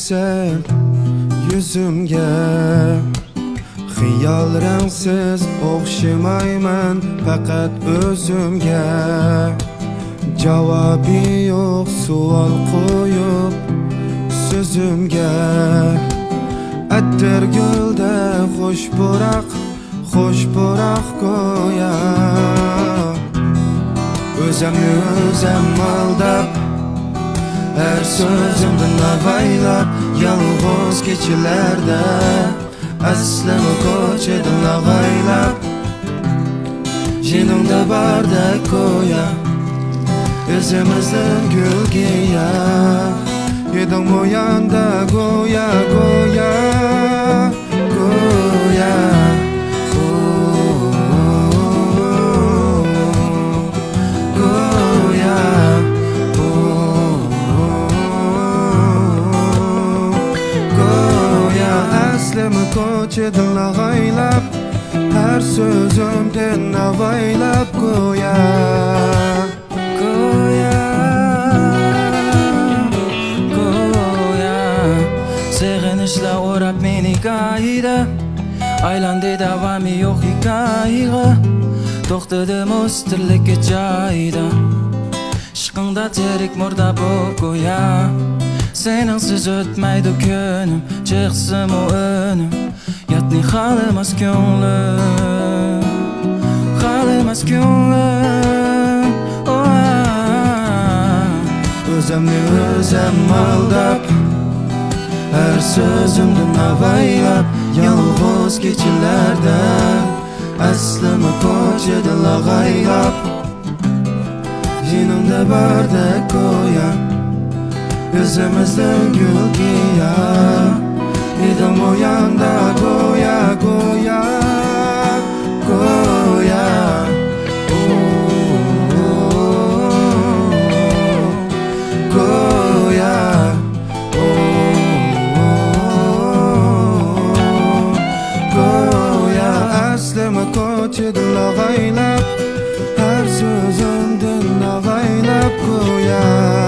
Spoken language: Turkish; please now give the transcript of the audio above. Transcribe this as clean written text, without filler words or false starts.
sen yüzümge. Xiyal rangsiz o'xshamayman faqat o'zimga. Javobi yo'q savol qo'yib so'zimga. Attir gulda xush puroq go'yo. O'zimni o'zim aldab, her sözümden avaylab, yalnız keçilerde aslımı koçedin avaylab. Jinimda barda ko'ya, o'zimizdan gul giya. Yedim o yanda go'ya, go'ya, go'ya. Koçedin avaylab, her sözümden avaylab go'ya. Go'ya, go'ya. Sevinçle o'rab meni qayda, aylandı davami yo'q hikoyaga. To'xtadim o'z tirligi joyida, ishqingda terik murda bu go'ya. Sensiz o'tmaydi kunim, chiqsim o önüm. Yatni xalimas ko'nglim, xalimas ko'nglim. O'zimni o'zim aldab, her sözümden avaylab, yalnız keçilerde aslımı koçedin avaylab. Jinimda barda ko'ya, o'zimizdan gul giya. Yedim o yanda go'ya, go'ya, go'ya. Go'ya, go'ya. Aslımı koçedin avaylab, her sözümden avaylab go'ya.